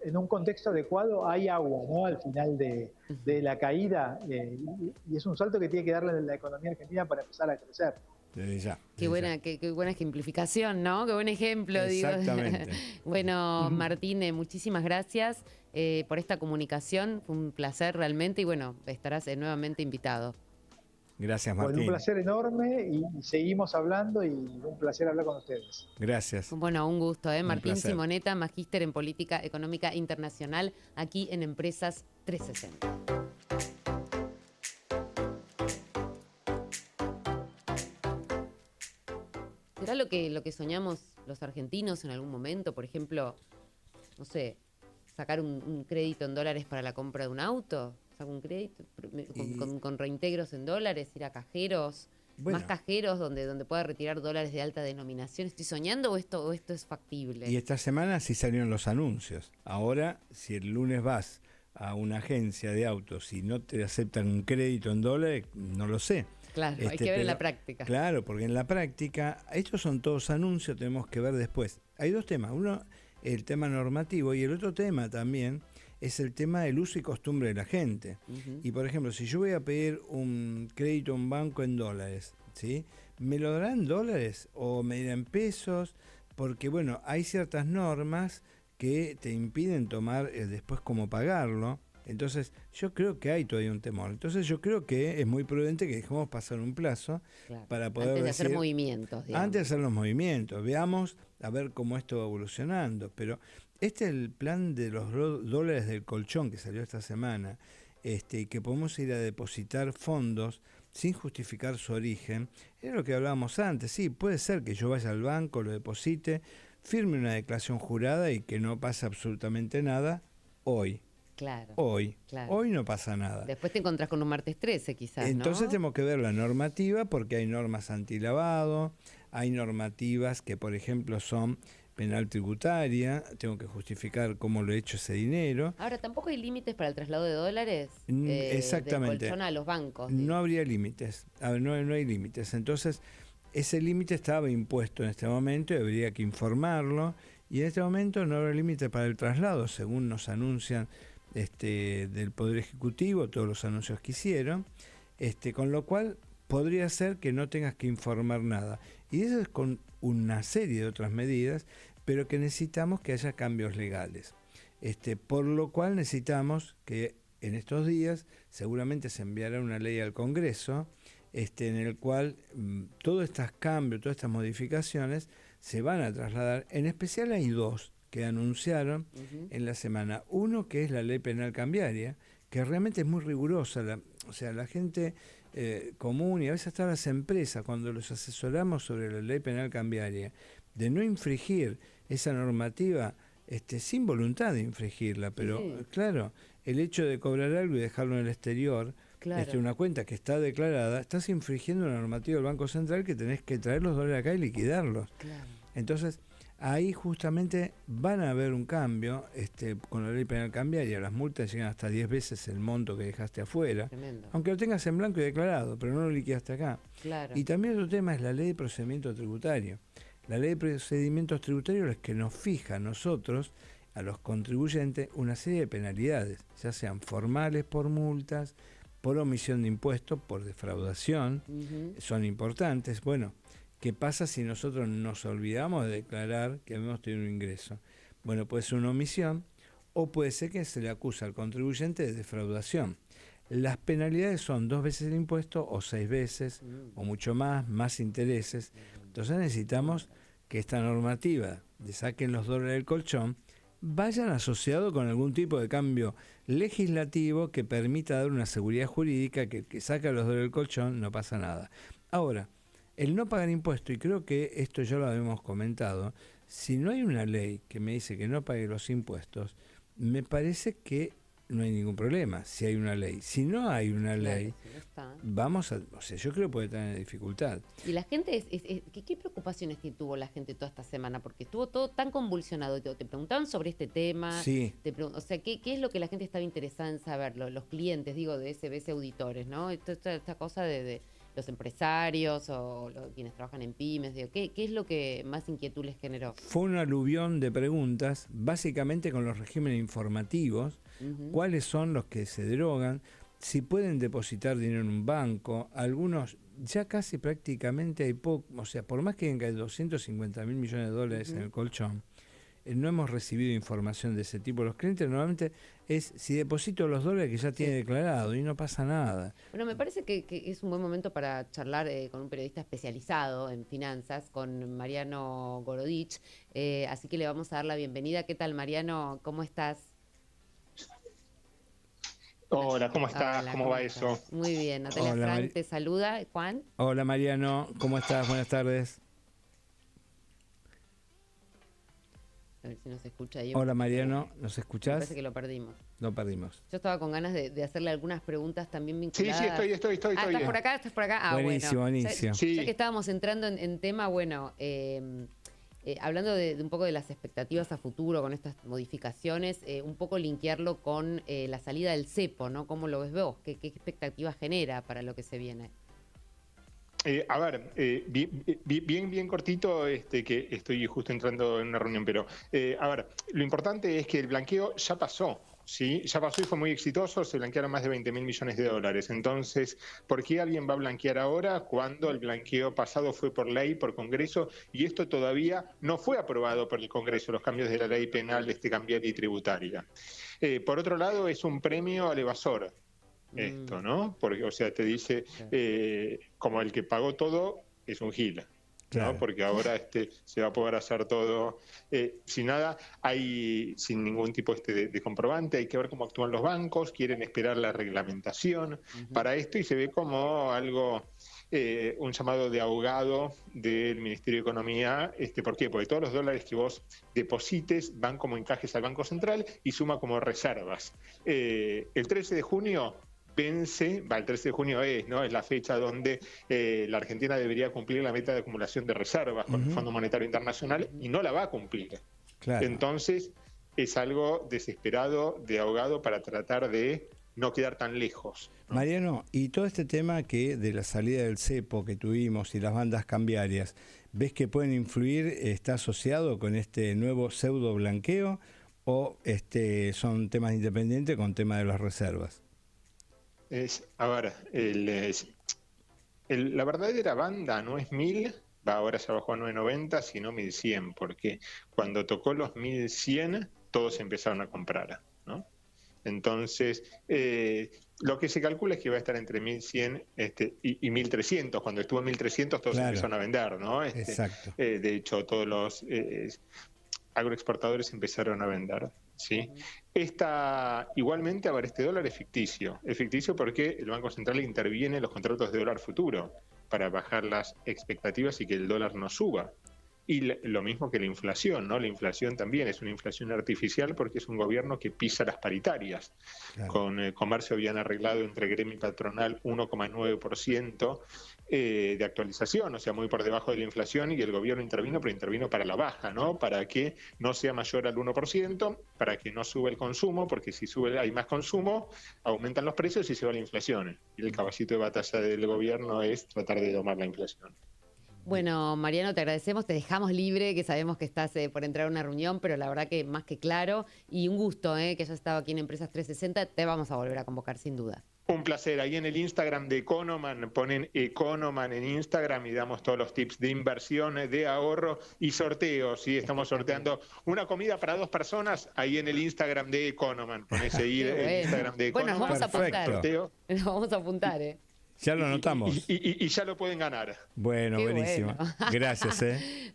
en un contexto adecuado hay agua, ¿no? Al final de la caída, y es un salto que tiene que darle la economía argentina para empezar a crecer. Desde ya. Qué buena ejemplificación, ¿no? Qué buen ejemplo, Exactamente. digo. Bueno, Martín, muchísimas gracias por esta comunicación. Fue un placer realmente, y bueno, estarás nuevamente invitado. Gracias, Martín. Bueno, un placer enorme, y seguimos hablando, y un placer hablar con ustedes. Gracias. Bueno, un gusto, Martín placer. Simonetta, magíster en Política Económica Internacional, aquí en Empresas 360. ¿Será lo que soñamos los argentinos en algún momento? Por ejemplo, no sé, sacar un crédito en dólares para la compra de un auto, sacar un crédito con reintegros en dólares, ir a cajeros, más cajeros donde pueda retirar dólares de alta denominación. ¿Estoy soñando o esto es factible? Y esta semana sí salieron los anuncios. Ahora, si el lunes vas a una agencia de autos y no te aceptan un crédito en dólares, no lo sé. Claro, hay que ver en la práctica. Claro, porque en la práctica, estos son todos anuncios, tenemos que ver después. Hay dos temas. Uno, el tema normativo, y el otro tema también es el tema del uso y costumbre de la gente. Y por ejemplo, si yo voy a pedir un crédito a un banco en dólares, ¿sí? ¿Me lo darán en dólares o me dirán en pesos? Porque bueno, hay ciertas normas que te impiden tomar después cómo pagarlo. Entonces, yo creo que hay todavía un temor. Entonces, yo creo que es muy prudente que dejemos pasar un plazo para poder antes de hacer movimientos, digamos. Antes de hacer los movimientos. Veamos a ver cómo esto va evolucionando. Pero este es el plan de los dólares del colchón que salió esta semana, que podemos ir a depositar fondos sin justificar su origen. Es lo que hablábamos antes. Sí, puede ser que yo vaya al banco, lo deposite, firme una declaración jurada y que no pasa absolutamente nada hoy. Claro. Hoy no pasa nada. Después te encontrás con un martes 13 quizás, Entonces ¿no? tenemos que ver la normativa, porque hay normas antilavado, hay normativas que por ejemplo son penal tributaria, tengo que justificar cómo lo he hecho ese dinero. Ahora, ¿tampoco hay límites para el traslado de dólares? Exactamente. Del colchón a los bancos. No habría límites, no hay límites. Entonces, ese límite estaba impuesto en este momento y habría que informarlo, y en este momento no habrá límite para el traslado, según nos anuncian del Poder Ejecutivo, todos los anuncios que hicieron, con lo cual podría ser que no tengas que informar nada. Y eso es con una serie de otras medidas, pero que necesitamos que haya cambios legales. Por lo cual necesitamos que en estos días seguramente se enviará una ley al Congreso, en el cual todos estos cambios, todas estas modificaciones se van a trasladar. En especial hay dos que anunciaron en la semana. Uno, que es la ley penal cambiaria, que realmente es muy rigurosa. La gente común, y a veces hasta las empresas, cuando los asesoramos sobre la ley penal cambiaria, de no infringir esa normativa, sin voluntad de infringirla, pero claro, el hecho de cobrar algo y dejarlo en el exterior, una cuenta que está declarada, estás infringiendo una normativa del Banco Central, que tenés que traer los dólares acá y liquidarlos. Entonces, ahí justamente van a haber un cambio con la ley penal cambiaria. Las multas llegan hasta 10 veces el monto que dejaste afuera, Tremendo. aunque lo tengas en blanco y declarado, pero no lo liquidaste acá. Claro. Y también otro tema es la ley de procedimiento tributario. La ley de procedimientos tributarios es que nos fija a nosotros, a los contribuyentes, una serie de penalidades, ya sean formales por multas, por omisión de impuestos, por defraudación, son importantes. Bueno, ¿qué pasa si nosotros nos olvidamos de declarar que hemos tenido un ingreso? Bueno, puede ser una omisión o puede ser que se le acusa al contribuyente de defraudación. Las penalidades son 2 veces el impuesto o 6 veces o mucho más intereses. Entonces necesitamos que esta normativa de saquen los dólares del colchón vayan asociado con algún tipo de cambio legislativo que permita dar una seguridad jurídica que el que saca los dólares del colchón no pasa nada. Ahora, el no pagar impuesto, y creo que esto ya lo habíamos comentado, si no hay una ley que me dice que no pague los impuestos, me parece que no hay ningún problema si hay una ley. Si no hay una ley, si no está. yo creo que puede tener dificultad. Y la gente, ¿qué preocupaciones tuvo la gente toda esta semana? Porque estuvo todo tan convulsionado. Te preguntaban sobre este tema. Sí. O sea, ¿qué es lo que la gente estaba interesada en saber? Los clientes, digo, de SBS Auditores, ¿no? Esta cosa de los empresarios o quienes trabajan en pymes. Digo, ¿qué es lo que más inquietud les generó? Fue un aluvión de preguntas, básicamente con los regímenes informativos, cuáles son los que se derogan, si pueden depositar dinero en un banco, algunos ya casi prácticamente hay poco, o sea, por más que hay 250.000 millones de dólares en el colchón, no hemos recibido información de ese tipo. Los clientes normalmente es si deposito los dólares que ya tiene declarado y no pasa nada. Bueno, me parece que es un buen momento para charlar con un periodista especializado en finanzas, con Mariano Gorodich, así que le vamos a dar la bienvenida. ¿Qué tal, Mariano? ¿Cómo estás? Hola, ¿cómo estás? Hola, ¿Cómo va eso? Muy bien, Natalia Hola, Frank te saluda. Juan. Hola Mariano, ¿cómo estás? Buenas tardes. A ver si nos escucha ahí. Hola Mariano, ¿nos Me escuchás? parece que lo perdimos. Lo perdimos. Yo estaba con ganas de hacerle algunas preguntas también vinculadas. Sí, estoy ¿estás bien. por acá? ¿Estás por acá? Ah, Buenísimo, bueno. buenísimo. Ya que estábamos entrando en tema, bueno, hablando de un poco de las expectativas a futuro con estas modificaciones, un poco linkearlo con la salida del cepo, ¿no? ¿Cómo lo ves vos? ¿Qué expectativas genera para lo que se viene? A ver, bien cortito, que estoy justo entrando en una reunión, pero a ver, lo importante es que el blanqueo ya pasó. Sí, ya pasó y fue muy exitoso, se blanquearon más de 20.000 millones de dólares. Entonces, ¿por qué alguien va a blanquear ahora cuando el blanqueo pasado fue por ley, por Congreso, y esto todavía no fue aprobado por el Congreso, los cambios de la ley penal, cambiaria y tributaria? Por otro lado, es un premio al evasor, esto, ¿no? Porque, o sea, te dice, como el que pagó todo es un gil. Claro. ¿No? Porque ahora se va a poder hacer todo sin nada, sin ningún tipo de comprobante, hay que ver cómo actúan los bancos, quieren esperar la reglamentación para esto y se ve como algo, un llamado de ahogado del Ministerio de Economía. ¿Por qué? Porque todos los dólares que vos deposites van como encajes al Banco Central y suma como reservas. El 13 de junio vence, el 13 de junio es la fecha donde la Argentina debería cumplir la meta de acumulación de reservas con el Fondo Monetario Internacional y no la va a cumplir. Claro. Entonces es algo desesperado, de ahogado, para tratar de no quedar tan lejos, ¿no? Mariano, y todo este tema que de la salida del cepo que tuvimos y las bandas cambiarias, ¿ves que pueden influir, está asociado con este nuevo pseudo blanqueo o son temas independientes con tema de las reservas? La verdadera banda no es 1.000, ahora se bajó a 990, sino 1.100, porque cuando tocó los 1.100, todos empezaron a comprar, ¿no? Entonces, lo que se calcula es que va a estar entre 1.100 y 1.300. Cuando estuvo en 1.300, todos empezaron a vender, ¿no? Exacto. De hecho, todos los agroexportadores empezaron a vender. ¿Sí? Igualmente, a ver, este dólar es ficticio porque el Banco Central interviene en los contratos de dólar futuro para bajar las expectativas y que el dólar no suba. Y lo mismo que la inflación, ¿no? La inflación también es una inflación artificial porque es un gobierno que pisa las paritarias. Claro. Con comercio habían arreglado entre gremio y patronal 1,9% de actualización, o sea, muy por debajo de la inflación, y el gobierno intervino, pero intervino para la baja, ¿no? Para que no sea mayor al 1%, para que no sube el consumo, porque si sube hay más consumo, aumentan los precios y se va la inflación. Y el caballito de batalla del gobierno es tratar de domar la inflación. Bueno, Mariano, te agradecemos, te dejamos libre, que sabemos que estás por entrar a una reunión, pero la verdad que más que claro, y un gusto que hayas estado aquí en Empresas 360, te vamos a volver a convocar sin duda. Un placer. Ahí en el Instagram de Economan, ponen Economan en Instagram y damos todos los tips de inversión, de ahorro y sorteos. ¿Sí? Estamos sorteando una comida para 2 personas ahí en el Instagram de Economan. Pones seguir el Instagram de Economan. Bueno, nos vamos a apuntar. Sorteo. Nos vamos a apuntar, Ya lo anotamos. Y ya lo pueden ganar. Bueno, Qué buenísimo. bueno. Gracias,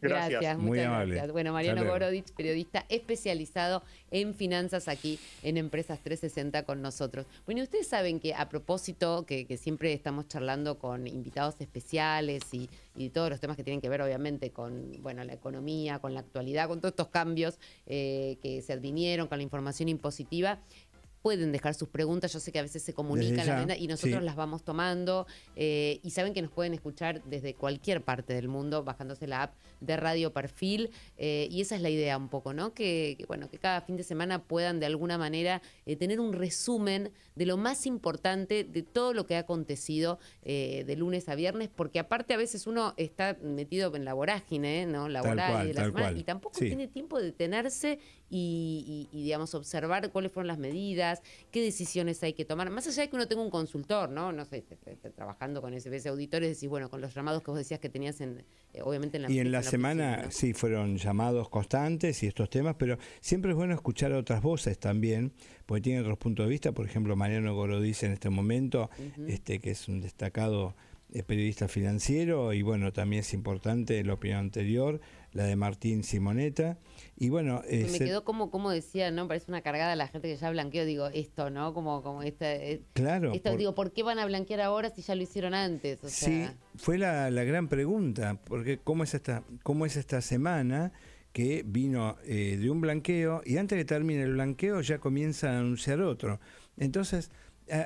Gracias, Muy muchas amable. gracias. Bueno, Mariano Gorodich, periodista especializado en finanzas aquí en Empresas 360 con nosotros. Bueno, y ustedes saben que a propósito, que siempre estamos charlando con invitados especiales y todos los temas que tienen que ver obviamente con la economía, con la actualidad, con todos estos cambios que se advinieron, con la información impositiva. Pueden dejar sus preguntas, yo sé que a veces se comunican la agenda y nosotros las vamos tomando y saben que nos pueden escuchar desde cualquier parte del mundo bajándose la app de Radio Perfil y esa es la idea un poco, ¿no? Que cada fin de semana puedan de alguna manera tener un resumen de lo más importante de todo lo que ha acontecido de lunes a viernes, porque aparte a veces uno está metido en la vorágine, ¿no? Laboral de la semana y tampoco tiene tiempo de detenerse y digamos, observar cuáles fueron las medidas, qué decisiones hay que tomar. Más allá de que uno tenga un consultor, ¿no? No sé, trabajando con SBS Auditores, decís, bueno, con los llamados que vos decías que tenías obviamente en la Y en la semana, oficina, ¿no? sí, fueron llamados constantes y estos temas, pero siempre es bueno escuchar a otras voces también, porque tienen otros puntos de vista. Por ejemplo, Mariano Gorodich en este momento, que es un destacado periodista financiero, y bueno, también es importante la opinión anterior, la de Martín Simonetta. Y bueno, me quedó como decía, ¿no? Parece una cargada a la gente que ya blanqueó, digo, esto, ¿no? Como esta. Claro. Digo, ¿por qué van a blanquear ahora si ya lo hicieron antes? O sí, sea, fue la gran pregunta, porque ¿cómo es esta semana que vino de un blanqueo y antes que termine el blanqueo ya comienza a anunciar otro? Entonces,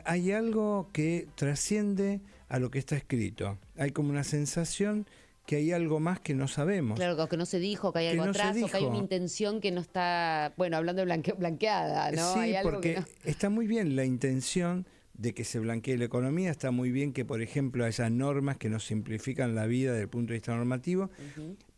hay algo que trasciende a lo que está escrito. Hay como una sensación que hay algo más que no sabemos. Claro, que no se dijo, que hay algo atrás, o que hay una intención que no está, hablando de blanqueada, ¿no? Sí, hay algo porque que no... está muy bien la intención de que se blanquee la economía, está muy bien que, por ejemplo, haya normas que nos simplifican la vida desde el punto de vista normativo,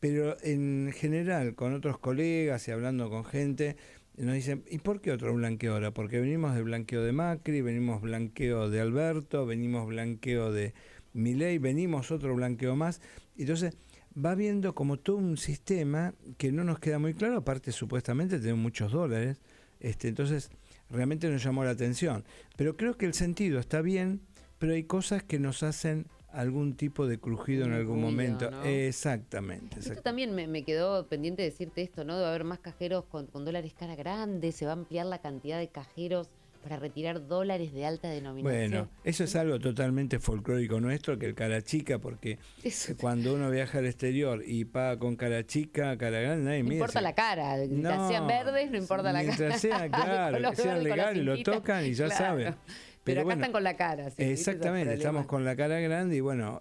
pero en general, con otros colegas y hablando con gente, nos dicen, ¿y por qué otro blanqueo ahora? Porque venimos del blanqueo de Macri, venimos blanqueo de Alberto, venimos blanqueo de Milei, venimos otro blanqueo más. Entonces va viendo como todo un sistema que no nos queda muy claro, aparte supuestamente tenemos muchos dólares, entonces realmente nos llamó la atención. Pero creo que el sentido está bien, pero hay cosas que nos hacen algún tipo de crujido en algún momento. ¿No? Exactamente. Esto también me quedó pendiente de decirte esto, ¿no? Debe haber más cajeros con dólares cara grande, se va a ampliar la cantidad de cajeros para retirar dólares de alta denominación. Bueno, eso es algo totalmente folclórico nuestro, que el cara chica, porque cuando uno viaja al exterior y paga con cara chica, cara grande, nadie mide. No importa la cara, mientras sean verdes, no importa la cara. Mientras sea, claro, que sean legales, lo tocan y ya saben. Pero acá están con la cara. Sí, exactamente, estamos con la cara grande y bueno,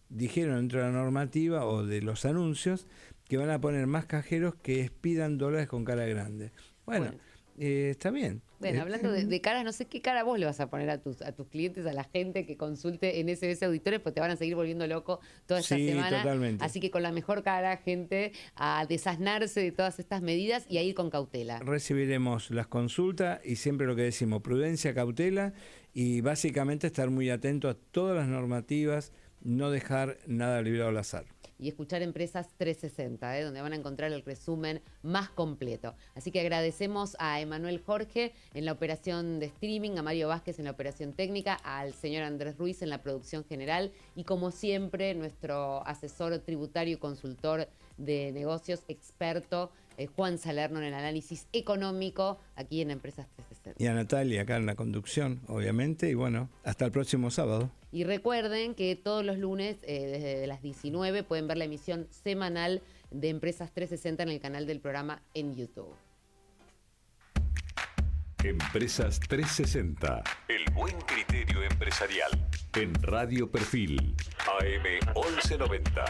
dijeron dentro de la normativa o de los anuncios que van a poner más cajeros que expidan dólares con cara grande. Bueno. Está bien. Bueno, hablando de caras, no sé qué cara vos le vas a poner a tus clientes, a la gente que consulte en SBS Auditores, pues te van a seguir volviendo loco toda esta semana. Totalmente. Así que con la mejor cara, gente, a desasnarse de todas estas medidas y a ir con cautela. Recibiremos las consultas y siempre lo que decimos, prudencia, cautela y básicamente estar muy atento a todas las normativas, no dejar nada librado al azar. Y escuchar Empresas 360, donde van a encontrar el resumen más completo. Así que agradecemos a Emanuel Jorge en la operación de streaming, a Mario Vázquez en la operación técnica, al señor Andrés Ruiz en la producción general y como siempre nuestro asesor tributario y consultor de negocios experto, Juan Salerno en el análisis económico aquí en Empresas 360. Y a Natalia acá en la conducción, obviamente, y bueno, hasta el próximo sábado. Y recuerden que todos los lunes, desde las 19, pueden ver la emisión semanal de Empresas 360 en el canal del programa en YouTube. Empresas 360. El buen criterio empresarial. En Radio Perfil. AM 1190.